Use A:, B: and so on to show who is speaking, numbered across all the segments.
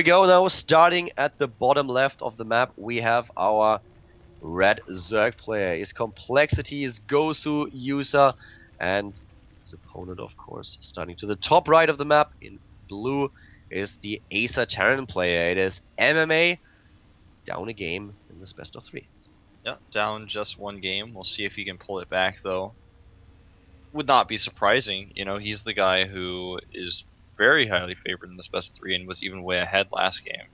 A: we go now, starting at the bottom left of the map, we have our red Zerg player. His complexity is coLGoswser, and his opponent, of course, starting to the top right of the map in blue is the AcerMMA player. It is MMA, down a game in this best of 3.
B: Yeah, down just one game. We'll see if he can pull it back, though. Would not be surprising. You know, he's the guy who is very highly favored in this best of 3 and was even way ahead last game.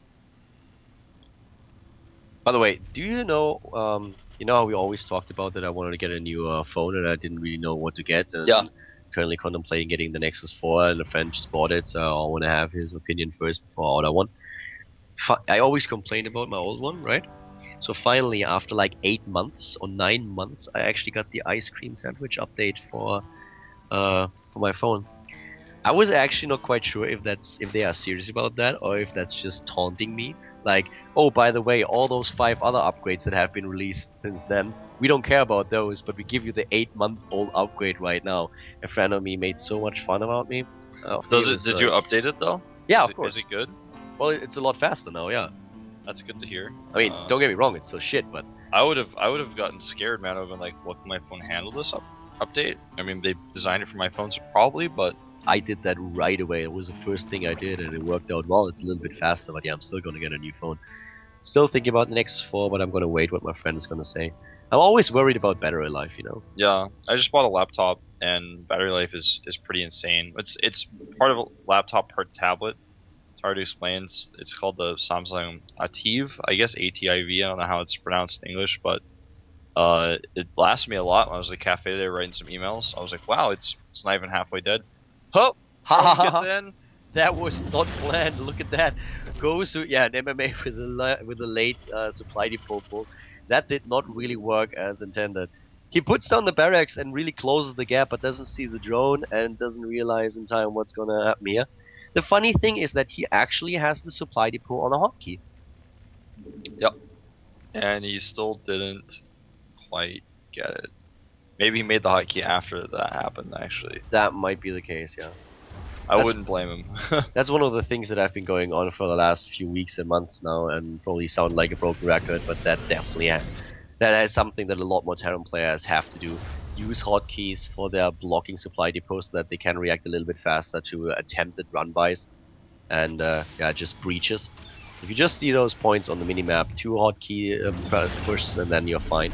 A: By the way, do you know how we always talked about that I wanted to get a new phone and I didn't really know what to get? And
B: Yeah.
A: Currently contemplating getting the Nexus 4, and a friend just bought it, so I want to have his opinion first before I order one. I always complained about my old one, right? So finally, after like 8 months or 9 months, I actually got the ice cream sandwich update for my phone. I was actually not quite sure if they are serious about that or if that's just taunting me. Like, oh, by the way, all those 5 other upgrades that have been released since then, we don't care about those, but we give you the 8-month-old upgrade right now. A friend of me made so much fun about me.
B: Did you update it though?
A: Yeah, of course.
B: Is it good?
A: Well, it's a lot faster now, yeah.
B: That's good to hear.
A: I mean, don't get me wrong, it's still shit, but
B: I would have gotten scared, man. I would have been like, what, can my phone handle this update? I mean, they designed it for my phone, so probably, but
A: I did that right away. It was the first thing I did, and it worked out well. It's a little bit faster, but yeah, I'm still gonna get a new phone. Still thinking about the Nexus 4, but I'm gonna wait what my friend is gonna say. I'm always worried about battery life, you know.
B: Yeah, I just bought a laptop, and battery life is pretty insane. It's part of a laptop, part tablet. It's hard to explain. It's called the Samsung Ativ, I guess ATIV. I don't know how it's pronounced in English, but it lasted me a lot when I was at the cafe there writing some emails. I was like, wow, it's not even halfway dead. Oh, gets in.
A: That was not planned. Look at that. Goes to an MMA with a late supply depot pull. That did not really work as intended. He puts down the barracks and really closes the gap, but doesn't see the drone and doesn't realize in time what's gonna happen here. The funny thing is that he actually has the supply depot on a hotkey.
B: Yep. And he still didn't quite get it. Maybe he made the hotkey after that happened, actually.
A: That might be the case, yeah.
B: I wouldn't blame him.
A: That's one of the things that have been going on for the last few weeks and months now, and probably sound like a broken record, but that definitely that is something that a lot more Terran players have to do. Use hotkeys for their blocking supply depots so that they can react a little bit faster to attempted run-bys and just breaches. If you just see those points on the minimap, 2 hotkey pushes and then you're fine.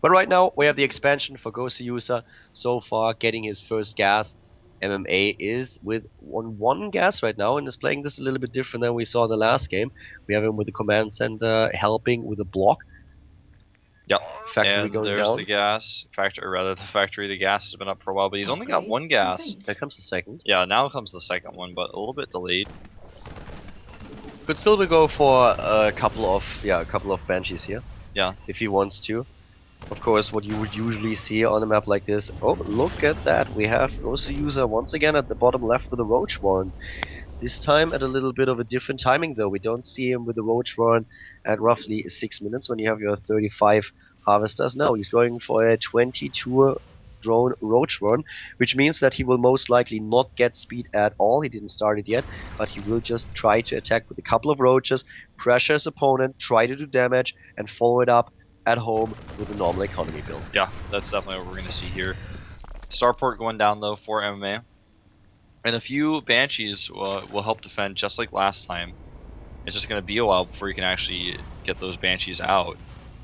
A: But right now we have the expansion for coLGoswser. So far getting his first gas. MMA is with one gas right now and is playing this a little bit different than we saw in the last game. We have him with the command center helping with the block.
B: Yep.
A: Factory
B: and
A: going
B: there's
A: down.
B: The gas factory, or rather the factory. The gas has been up for a while, but he's only got 1 gas.
A: There comes the second.
B: Yeah, now comes the second one, but a little bit delayed.
A: Could still go for a couple of banshees here.
B: Yeah.
A: If he wants to. Of course, what you would usually see on a map like this. Oh, look at that! We have coLGoswser once again at the bottom left with a Roach Warren. This time at a little bit of a different timing though. We don't see him with the Roach Warren at roughly 6 minutes when you have your 35 harvesters. No, he's going for a 22 drone Roach Warren, which means that he will most likely not get speed at all. He didn't start it yet, but he will just try to attack with a couple of roaches, pressure his opponent, try to do damage, and follow it up at home with a normal economy build.
B: Yeah, that's definitely what we're going to see here. Starport going down though for MMA. And a few Banshees will help defend just like last time. It's just going to be a while before you can actually get those Banshees out.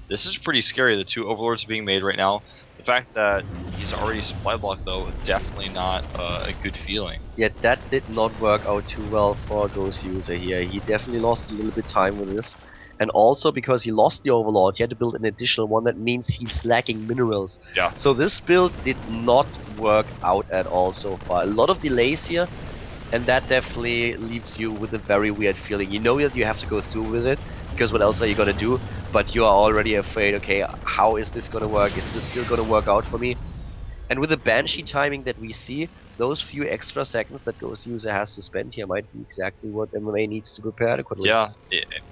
B: This is pretty scary, the 2 Overlords being made right now. The fact that he's already supply blocked though, definitely not a good feeling.
A: Yeah, that did not work out too well for coLGoswser here. He definitely lost a little bit of time with this. And also because he lost the Overlord, he had to build an additional one. That means he's lacking minerals.
B: Yeah.
A: So this build did not work out at all so far. A lot of delays here, and that definitely leaves you with a very weird feeling. You know that you have to go through with it, because what else are you gonna do? But you are already afraid, okay, how is this gonna work? Is this still gonna work out for me? And with the Banshee timing that we see, those few extra seconds that coLGoswser has to spend here might be exactly what MMA needs to prepare adequately.
B: Yeah,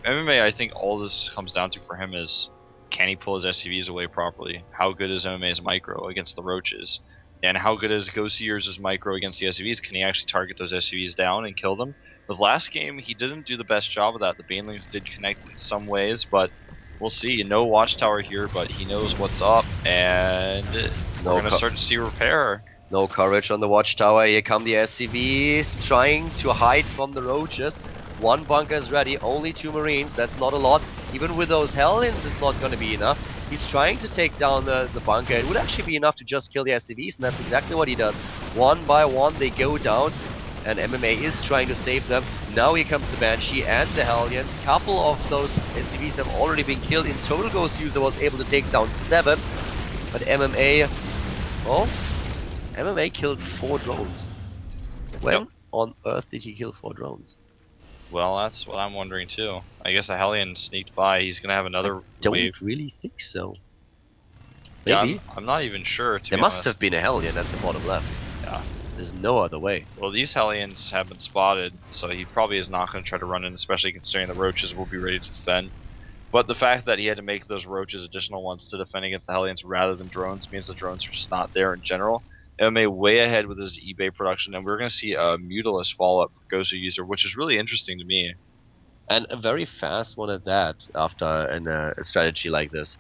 B: MMA, I think all this comes down to for him is, can he pull his SCVs away properly? How good is MMA's micro against the roaches? And how good is coLGoswser's micro against the SCVs? Can he actually target those SCVs down and kill them? Because last game, he didn't do the best job of that. The Banelings did connect in some ways, but we'll see. No watchtower here, but he knows what's up, and we're going to start to see repair.
A: No courage on the watchtower. Here come the SCVs trying to hide from the roaches. One bunker is ready, only 2 Marines, that's not a lot. Even with those Hellions, it's not going to be enough. He's trying to take down the bunker. It would actually be enough to just kill the SCVs, and that's exactly what he does. One by one, they go down, and MMA is trying to save them. Now here comes the Banshee and the Hellions. Couple of those SCVs have already been killed. In total, coLGoswser was able to take down 7, but MMA... Oh, MMA killed 4 drones. When on earth did he kill 4 drones?
B: Well, that's what I'm wondering too. I guess a Hellion sneaked by. He's gonna have another wave.
A: Don't really think so.
B: Maybe.
A: Yeah,
B: I'm not even sure.
A: There must have been a Hellion at the bottom left.
B: Yeah.
A: There's no other way.
B: Well, these Hellions have been spotted, so he probably is not going to try to run in, especially considering the Roaches will be ready to defend. But the fact that he had to make those Roaches additional ones to defend against the Hellions rather than drones means the drones are just not there in general. MMA way ahead with his eBay production, and we're going to see a Mutilus follow-up for coLGoswser, which is really interesting to me.
A: And a very fast one at that, after a strategy like this.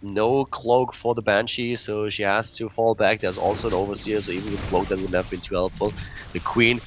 A: No cloak for the Banshee, so she has to fall back. There's also an Overseer, so even with cloak that wouldn't have been too helpful. The Queen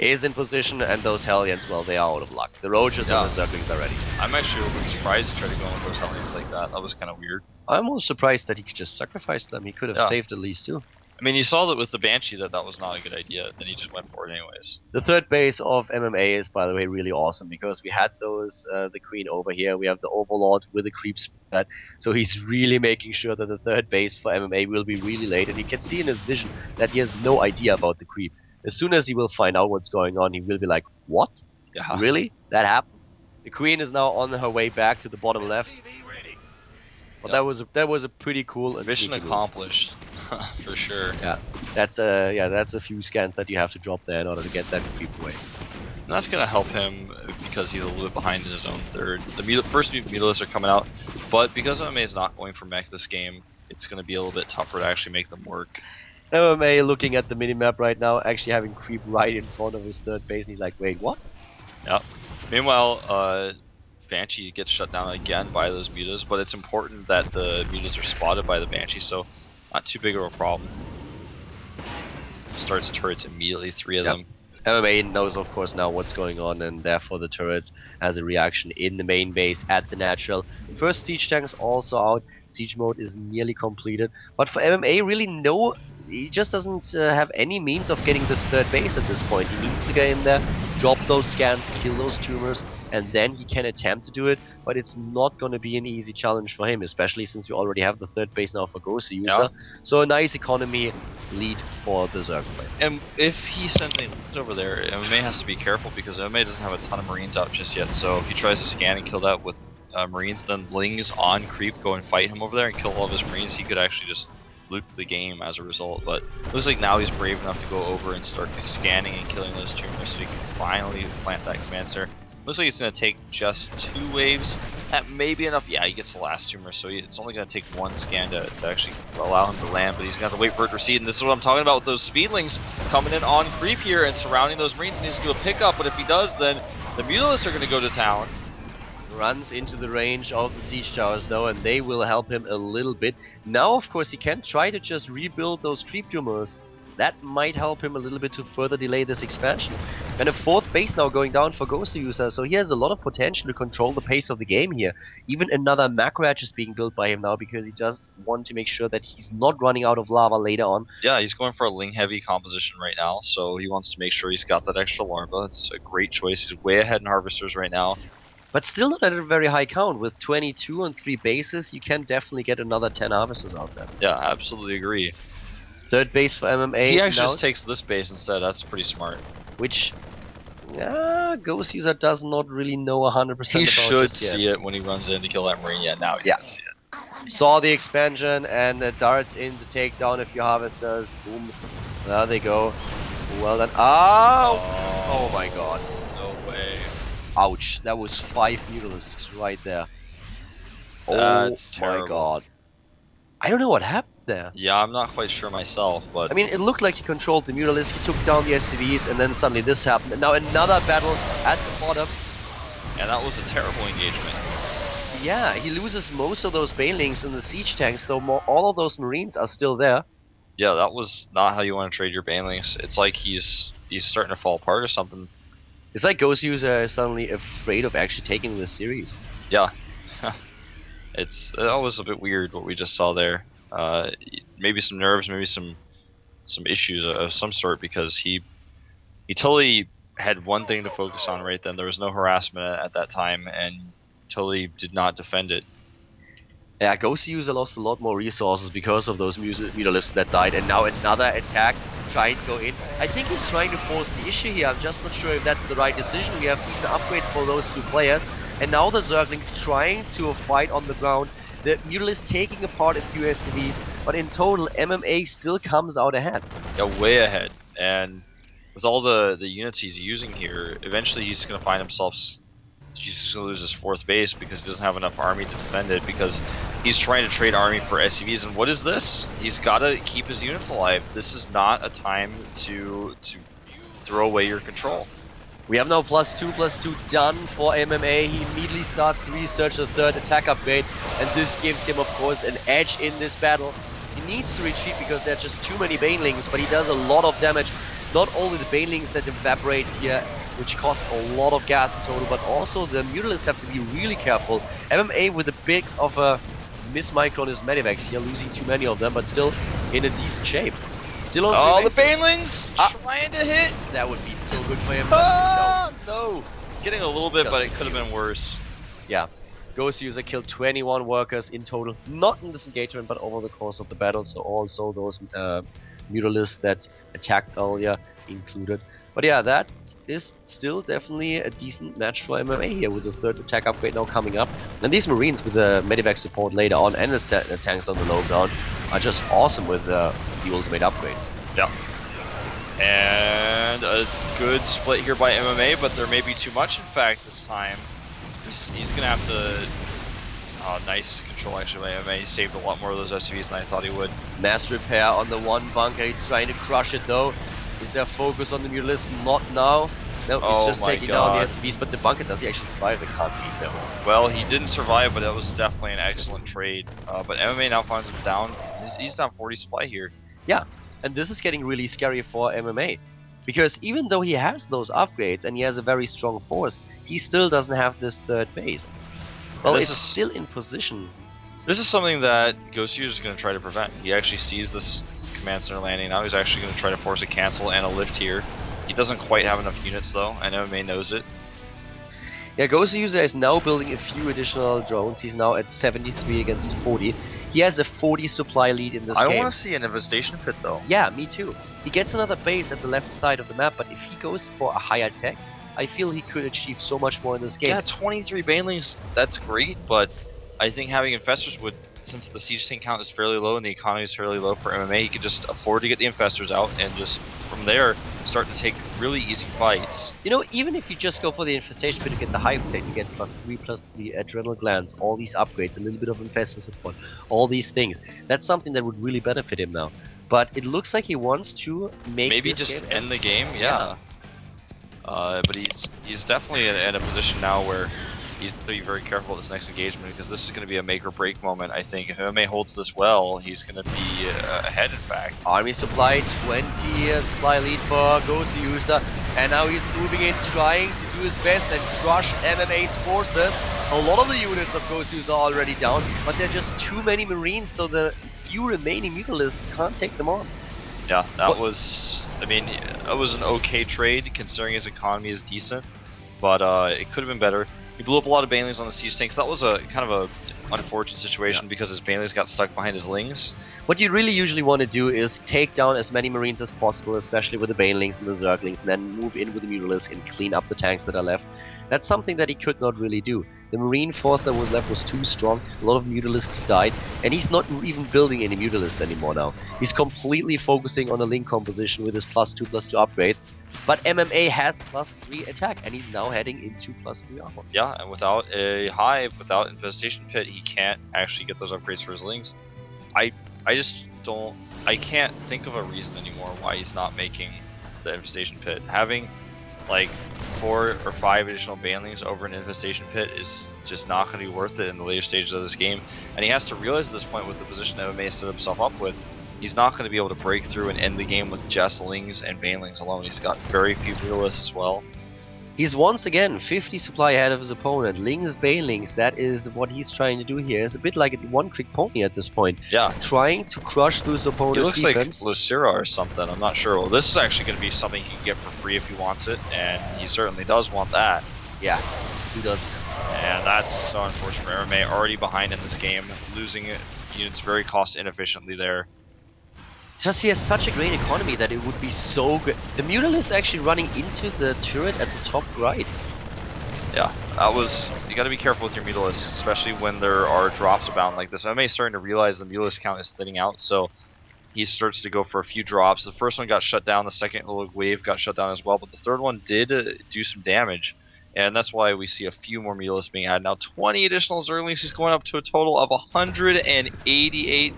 A: is in position, and those Hellions, well, they are out of luck. The Roaches and the Zerglings are ready.
B: I'm actually a little bit surprised to try to go in with those Hellions like that. That was kind of weird.
A: I'm almost surprised that he could just sacrifice them. He could have saved at least 2.
B: I mean, you saw that with the Banshee that was not a good idea, then he just went for it anyways.
A: The third base of MMA is, by the way, really awesome, because we had those, the Queen over here, we have the Overlord with the creep spread, so he's really making sure that the third base for MMA will be really late, and he can see in his vision that he has no idea about the creep. As soon as he will find out what's going on, he will be like, what?
B: Yeah.
A: Really? That happened? The Queen is now on her way back to the bottom left. But that was a pretty cool
B: mission accomplished. For sure.
A: Yeah, that's a few scans that you have to drop there in order to get that creep away.
B: And that's gonna help him because he's a little bit behind in his own third. The first Mutilus are coming out, but because MMA is not going for mech this game, it's gonna be a little bit tougher to actually make them work.
A: MMA looking at the minimap right now, actually having creep right in front of his third base, and he's like, wait, what?
B: Yep. Meanwhile, Banshee gets shut down again by those Mutas, but it's important that the Mutas are spotted by the Banshee, so not too big of a problem. Starts turrets immediately, 3 of them.
A: MMA knows, of course, now what's going on, and therefore the turrets has a reaction in the main base at the natural. First siege tanks also out. Siege mode is nearly completed, but for MMA, really he just doesn't have any means of getting this third base at this point. He needs to get in there, drop those scans, kill those tumors, and then he can attempt to do it, but it's not going to be an easy challenge for him, especially since we already have the third base now for coLGoswser.
B: Yeah.
A: So a nice economy lead for the Zerg player.
B: And if he sends any over there, MMA has to be careful because MMA doesn't have a ton of Marines out just yet, so if he tries to scan and kill that with Marines, then Lings on creep go and fight him over there and kill all of his Marines, he could actually just loot the game as a result. But it looks like now he's brave enough to go over and start scanning and killing those tumors so he can finally plant that command center. Looks like it's going to take just 2 waves. That may be enough. Yeah, he gets the last tumor, so it's only going to take 1 scan to actually allow him to land, but he's going to have to wait for it to recede. And this is what I'm talking about with those speedlings coming in on creep here and surrounding those Marines. He needs to do a pickup, but if he does, then the Mutilus are going to go to town.
A: Runs into the range of the siege towers though, and they will help him a little bit. Now, of course, he can try to just rebuild those creep tumors. That might help him a little bit to further delay this expansion. And a 4th base now going down for coLGoswser, so he has a lot of potential to control the pace of the game here. Even another Macrach is being built by him now because he does want to make sure that he's not running out of lava later on.
B: Yeah, he's going for a Ling heavy composition right now, so he wants to make sure he's got that extra larva. It's a great choice. He's way ahead in harvesters right now.
A: But still not at a very high count. With 22 on 3 bases, you can definitely get another 10 harvesters out there.
B: Yeah, absolutely agree.
A: Third base for MMA.
B: He actually just takes this base instead. That's pretty smart.
A: Which, coLGoswser does not really know 100% about.
B: He should see it when he runs in to kill that Marine. Yeah, now he can see it.
A: Saw the expansion and darts in to take down a few harvesters. Boom. There they go. Well done. Oh my god.
B: No way.
A: Ouch. That was 5 Mutilisks right there.
B: That's
A: oh my
B: terrible.
A: god. I don't know what happened. there.
B: Yeah, I'm not quite sure myself, but
A: I mean, it looked like he controlled the Mutalisk, he took down the SCVs, and then suddenly this happened. And now another battle at the bottom.
B: and that was a terrible engagement.
A: Yeah, he loses most of those Banelings in the siege tanks, though all of those Marines are still there.
B: Yeah, that was not how you want to trade your banelings. It's like he's starting to fall apart or something.
A: It's like coLGoswser is suddenly afraid of actually taking this series.
B: Yeah, that was a bit weird what we just saw there. Maybe some nerves, maybe some issues of some sort, because he totally had one thing to focus on right then. There was no harassment at that time, and totally did not defend it.
A: Yeah, coLGoswser lost a lot more resources because of those Mutalisks that died, and now another attack trying to go in. I think he's trying to force the issue here. I'm just not sure if that's the right decision. We have even upgrades for those two players, and now the Zerglings trying to fight on the ground. The Mutalisk taking apart a few SCVs, but in total, MMA still comes out ahead.
B: Yeah, way ahead. And with all the units he's using here, eventually he's going to find himself. He's just going to lose his 4th base because he doesn't have enough army to defend it, because he's trying to trade army for SCVs. And what is this? He's got to keep his units alive. This is not a time to throw away your control.
A: We have now +2/+2 done for MMA. He immediately starts to research the 3rd attack upgrade, and this gives him, of course, an edge in this battle. He needs to retreat because there are just too many Banelings, but he does a lot of damage. Not only the Banelings that evaporate here, which cost a lot of gas in total, but also the Mutalisks have to be really careful. MMA with a bit of a mismicro on his medivacs here, losing too many of them, but still in a decent shape. Still on 3
B: the
A: bases.
B: Banelings trying to hit.
A: That would be so good for him.
B: No. Getting a little bit, but it could have been worse.
A: Yeah. coLGoswser killed 21 workers in total, not in this engagement, but over the course of the battle, so also those Mutalisks that attacked earlier included. But yeah, that is still definitely a decent match for MMA here, with the 3rd attack upgrade now coming up. And these Marines with the medivac support later on, and the tanks on the low ground, are just awesome with the ultimate upgrades.
B: Yeah. And a good split here by MMA, but there may be too much, in fact, this time. He's going to have to... Oh, nice control actually by MMA. He saved a lot more of those SCVs than I thought he would.
A: Mass repair on the one bunker. He's trying to crush it though. Is there focus on the Mutalisk? Not now. No, he's just taking down the SCVs, but the bunker, does he actually survive? It can't be there.
B: Well, he didn't survive, but that was definitely an excellent trade. But MMA now finds him down. He's down 40 supply here.
A: Yeah, and this is getting really scary for MMA. Because even though he has those upgrades and he has a very strong force, he still doesn't have this 3rd base. Well, it's still in position.
B: This is something that coLGoswser is going to try to prevent. He actually sees this command center landing. Now he's actually going to try to force a cancel and a lift here. He doesn't quite have enough units though, and MMA knows it.
A: Yeah, coLGoswser is now building a few additional drones. He's now at 73 against 40. He has a 40 supply lead in this game.
B: I want to see an infestation pit though.
A: Yeah, me too. He gets another base at the left side of the map, but if he goes for a higher tech, I feel he could achieve so much more in this game.
B: Yeah, 23 Banelings, that's great, but I think having infestors would, since the siege tank count is fairly low and the economy is fairly low for MMA, he could just afford to get the infestors out and just from there start to take really easy fights.
A: You know, even if you just go for the infestation pit to get the high tech, you get +3/+3 adrenal glands, all these upgrades, a little bit of infestor support, all these things. That's something that would really benefit him now. But it looks like he wants to
B: maybe just end the game, yeah. But he's definitely in a position now where he's going to be very careful with this next engagement, because this is going to be a make or break moment. I think if MMA holds this well, he's going to be ahead, in fact.
A: Army supply, 20 supply lead for coLGoswser, and now he's moving in, trying to do his best and crush MMA's forces. A lot of the units of coLGoswser are already down, but there are just too many Marines, so the few remaining Mutalisks can't take them on.
B: Yeah, that was, I mean, it was an okay trade considering his economy is decent, but it could have been better. He blew up a lot of Banelings on the siege tanks. That was a kind of a unfortunate situation because his Banelings got stuck behind his Lings.
A: What you really usually want to do is take down as many Marines as possible, especially with the Banelings and the Zerglings, and then move in with the Mutalisk and clean up the tanks that are left. That's something that he could not really do. The Marine force that was left was too strong, a lot of Mutalisks died, and he's not even building any Mutalisks anymore now. He's completely focusing on a Link composition with his +2/+2 upgrades, but MMA has +3 attack, and he's now heading into +3 armor.
B: Yeah, and without a hive, without infestation pit, he can't actually get those upgrades for his Lings. I I just don't. I can't think of a reason anymore why he's not making the infestation pit. Having like 4 or 5 additional banelings over an infestation pit is just not going to be worth it in the later stages of this game. And he has to realize at this point, with the position MMA set himself up with, he's not going to be able to break through and end the game with just Lings and banelings alone. He's got very few Mutalisks as well.
A: He's once again 50 supply ahead of his opponent. Lings, banelings, that is what he's trying to do here. It's a bit like a one-trick pony at this point.
B: Yeah.
A: Trying to crush through his opponent's
B: he looks
A: defense.
B: like Lucira or something, I'm not sure. Well, this is actually going to be something he can get for free if he wants it, and he certainly does want that.
A: Yeah, he does.
B: And that's so unfortunate for AcerMMA, already behind in this game, losing units very cost inefficiently there.
A: Just he has such a great economy that it would be so good. The Mutalisks is actually running into the turret at the top right.
B: Yeah, that was... You gotta be careful with your Mutalisks, especially when there are drops abound like this. MMA is starting to realize the Mutalisk count is thinning out, so he starts to go for a few drops. The first one got shut down, the second little wave got shut down as well, but the third one did do some damage. And that's why we see a few more Mutalisks being added. Now 20 additional Zerglings, he's going up to a total of 188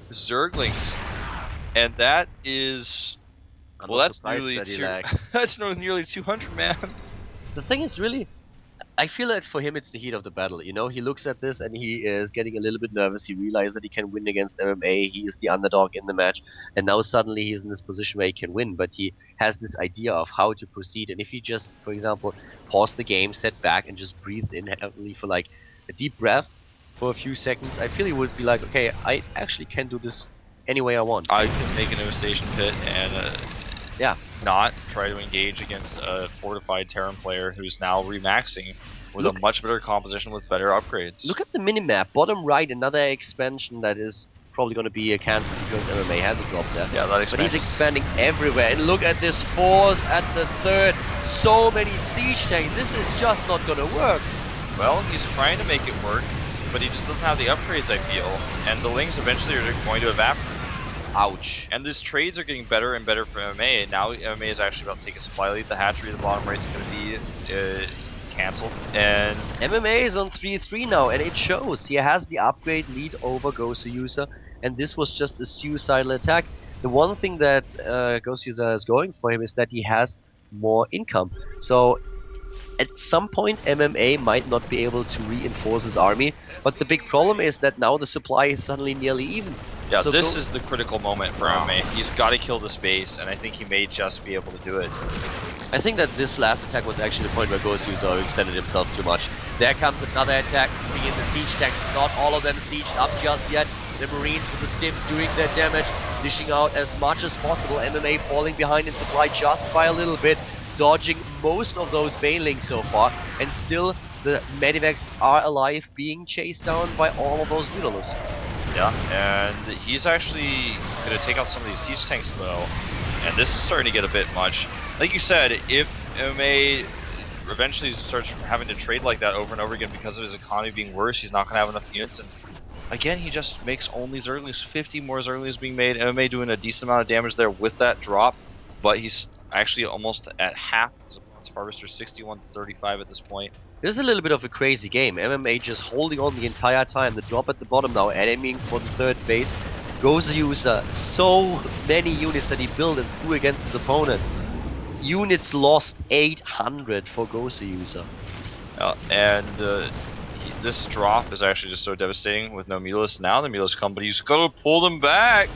B: Zerglings. And that is... Well, that's nearly, that's nearly 200, man.
A: The thing is really... I feel that for him it's the heat of the battle, you know, he looks at this and he is getting a little bit nervous, he realizes that he can win against MMA, he is the underdog in the match, and now suddenly he's in this position where he can win, but he has this idea of how to proceed, and if he just, for example, pause the game, set back, and just breathe in heavily for like a deep breath for a few seconds, I feel he would be like, okay, I actually can do this any way I want.
B: I can make an infestation pit and not try to engage against a fortified Terran player who's now remaxing with a much better composition with better upgrades.
A: Look at the minimap, bottom right, another expansion that is probably going to be cancelled because MMA has a drop there.
B: Yeah, that
A: but he's expanding everywhere, and look at this force at the third. So many siege tanks, this is just not going to work.
B: Well, he's trying to make it work, but he just doesn't have the upgrades, I feel, and the Lings eventually are going to evaporate.
A: Ouch.
B: And these trades are getting better and better for MMA, and now MMA is actually about to take a supply lead. The hatchery at the bottom right is going to be cancelled, and
A: MMA is on 3-3 now, and it shows. He has the upgrade lead over coLGoswser, and this was just a suicidal attack. The one thing that coLGoswser is going for him is that he has more income. So at some point MMA might not be able to reinforce his army, but the big problem is that now the supply is suddenly nearly even.
B: Yeah, so this is the critical moment for MMA. He's got to kill this base, and I think he may just be able to do it.
A: I think that this last attack was actually the point where coLGoswser extended himself too much. There comes another attack, moving in the siege tank. Not all of them sieged up just yet. The Marines with the stim doing their damage, dishing out as much as possible. MMA falling behind in supply just by a little bit, dodging most of those banelings so far, and still the Medivacs are alive, being chased down by all of those Mutalisks.
B: Yeah, and he's actually going to take out some of these siege tanks though, and this is starting to get a bit much. Like you said, if MMA eventually starts having to trade like that over and over again because of his economy being worse, he's not going to have enough units, and again, he just makes only Zerglings, 50 more Zerglings being made. MMA doing a decent amount of damage there with that drop, but he's actually almost at half his opponent's Harvester, 61-35 at this point.
A: This is a little bit of a crazy game. MMA just holding on the entire time. The drop at the bottom now, aiming for the third base. coLGoswser, so many units that he built and threw against his opponent. Units lost 800 for coLGoswser.
B: And this drop is actually just so devastating with no Mutalisks. Now the Mutalisks come, but he's got to pull them back.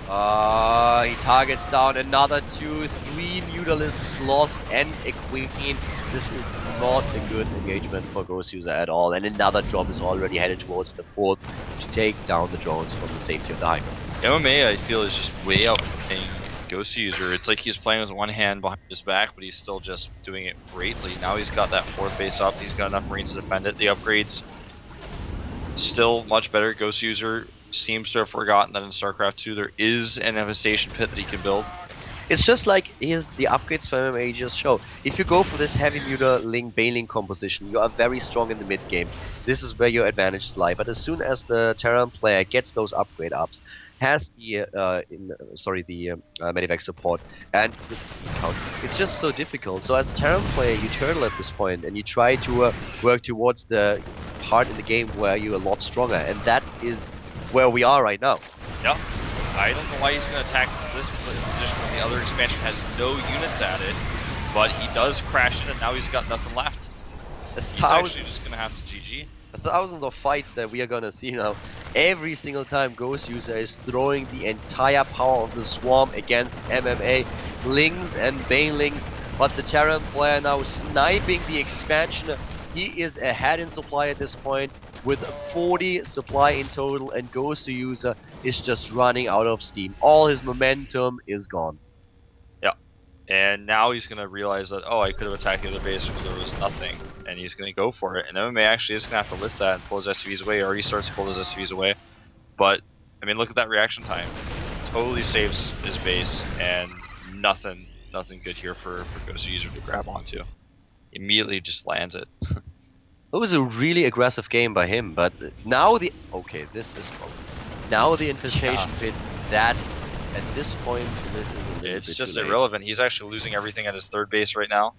A: He targets down another 2, 3 Mutalisks lost and a Queen. This is not a good engagement for coLGoswser at all, and another drop is already headed towards the fourth to take down the drones from the safety of the high ground.
B: MMA, I feel, is just way outplaying coLGoswser. It's like he's playing with one hand behind his back, but he's still just doing it greatly. Now he's got that fourth base up, he's got enough Marines to defend it. The upgrades still much better. coLGoswser seems to have forgotten that in StarCraft 2 there is an infestation pit that he can build.
A: It's just like the upgrades for MMA just show. If you go for this heavy Mutaling Baneling composition, you are very strong in the mid game. This is where your advantages lie. But as soon as the Terran player gets those upgrade ups, has the Medivac support and the count, it's just so difficult. So as a Terran player, you turtle at this point and you try to work towards the part in the game where you're a lot stronger, and that is where we are right now.
B: Yeah. I don't know why he's going to attack this position when the other expansion has no units added, but he does crash in and now he's got nothing left. He's actually just going to have to GG.
A: Thousands of fights that we are gonna see now. Every single time coLGoswser is throwing the entire power of the swarm against MMA, Lings and Banelings, but the Terran player now sniping the expansion. He is ahead in supply at this point with 40 supply in total, and coLGoswser is just running out of steam. All his momentum is gone.
B: Yeah. And now he's going to realize that, oh, I could have attacked the other base where there was nothing. And he's going to go for it. And MMA actually is going to have to lift that and pull his SCVs away. He already starts to pull his SCVs away. But, I mean, look at that reaction time. Totally saves his base. And nothing good here for coLGoswser to grab onto. Immediately just lands it.
A: It was a really aggressive game by him, but now the... Okay, this is... Now the infestation pit, that... At this point, this is a little bit
B: It's just
A: too late.
B: irrelevant. He's actually losing everything at his third base right now.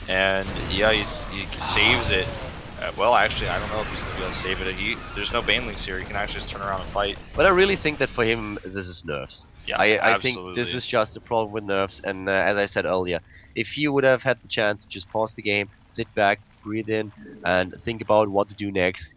B: And yeah, he saves it. Well, actually, I don't know if he's going to be able to save it. There's no banelings here. He can actually just turn around and fight.
A: But I really think that for him, this is nerfs.
B: Yeah,
A: I think this is just a problem with nerfs. And as I said earlier, if he would have had the chance to just pause the game, sit back, breathe in, and think about what to do next,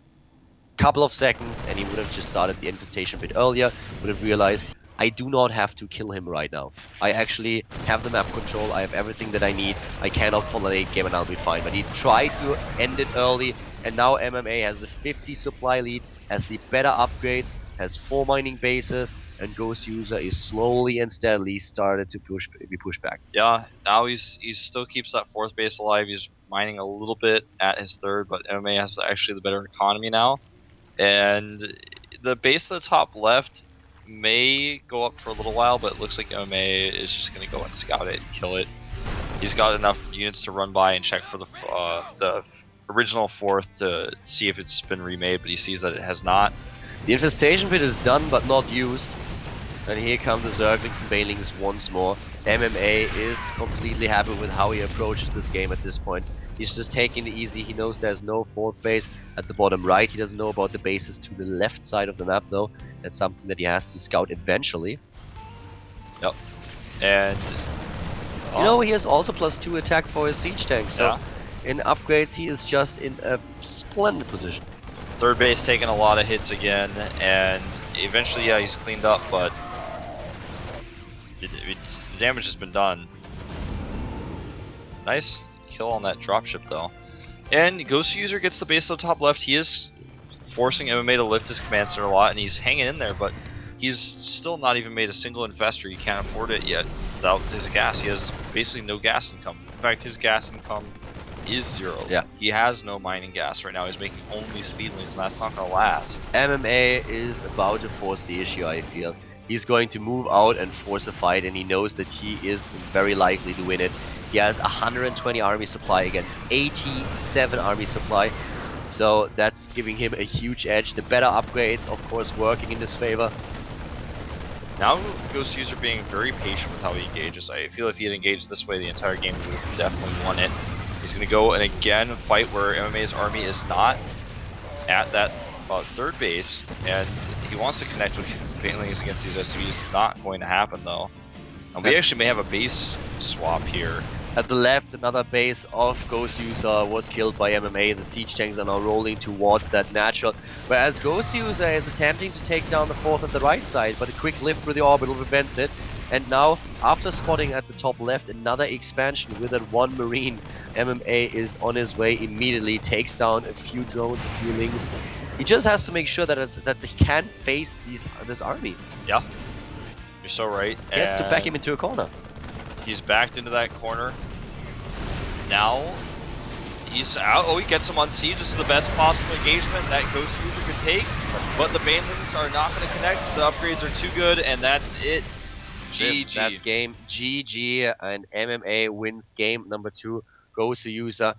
A: couple of seconds, and he would have just started the infestation bit earlier, would have realized, I do not have to kill him right now. I actually have the map control, I have everything that I need, I cannot pull a late game and I'll be fine. But he tried to end it early, and now MMA has a 50 supply lead, has the better upgrades, has 4 mining bases, and coLGoswser is slowly and steadily started to be pushed back.
B: Yeah, now he still keeps that 4th base alive. He's mining a little bit at his 3rd, but MMA has actually the better economy now. And the base at the top left may go up for a little while, but it looks like MMA is just going to go and scout it and kill it. He's got enough units to run by and check for the original 4th to see if it's been remade, but he sees that it has not.
A: The infestation pit is done but not used. And here come the Zerglings and Banelings once more. MMA is completely happy with how he approaches this game at this point. He's just taking it easy. He knows there's no 4th base at the bottom right. He doesn't know about the bases to the left side of the map though. That's something that he has to scout eventually.
B: Yep. And
A: you know, he has also +2 attack for his siege tank. So in upgrades, he is just in a splendid position.
B: 3rd base taking a lot of hits again, and eventually, yeah, he's cleaned up, but the damage has been done. Nice kill on that dropship though. And coLGoswser gets the base at the top left. He is forcing MMA to lift his command center a lot, and he's hanging in there, but he's still not even made a single infestor. He can't afford it yet without his gas. He has basically no gas income. In fact, his gas income is 0.
A: Yeah.
B: He has no mining gas right now. He's making only speedlings, and that's not going to last.
A: MMA is about to force the issue, I feel. He's going to move out and force a fight, and he knows that he is very likely to win it. He has 120 army supply against 87 army supply, so that's giving him a huge edge. The better upgrades, of course, working in his favor.
B: Now coLGoswser being very patient with how he engages. I feel if he had engaged this way the entire game, he would have definitely won it. He's going to go and again fight where MMA's army is not at that 3rd base, and he wants to connect with Banelings against these SCVs. It's not going to happen though. And we actually may have a base swap here.
A: At the left, another base of coLGoswser was killed by MMA. The siege tanks are now rolling towards that natural, whereas coLGoswser is attempting to take down the 4th at the right side, but a quick lift through the orbital prevents it. And now, after spotting at the top left another expansion with that 1 marine, MMA is on his way immediately, takes down a few drones, a few lings. He just has to make sure that he can face this army.
B: Yeah, you're so right.
A: He has to back him into a corner.
B: He's backed into that corner. Now he's out. Oh, he gets him on siege. This is the best possible engagement that coLGoswser could take. But the banelings are not going to connect. The upgrades are too good, and that's it. GG.
A: That's game. GG, and MMA wins game number 2. coLGoswser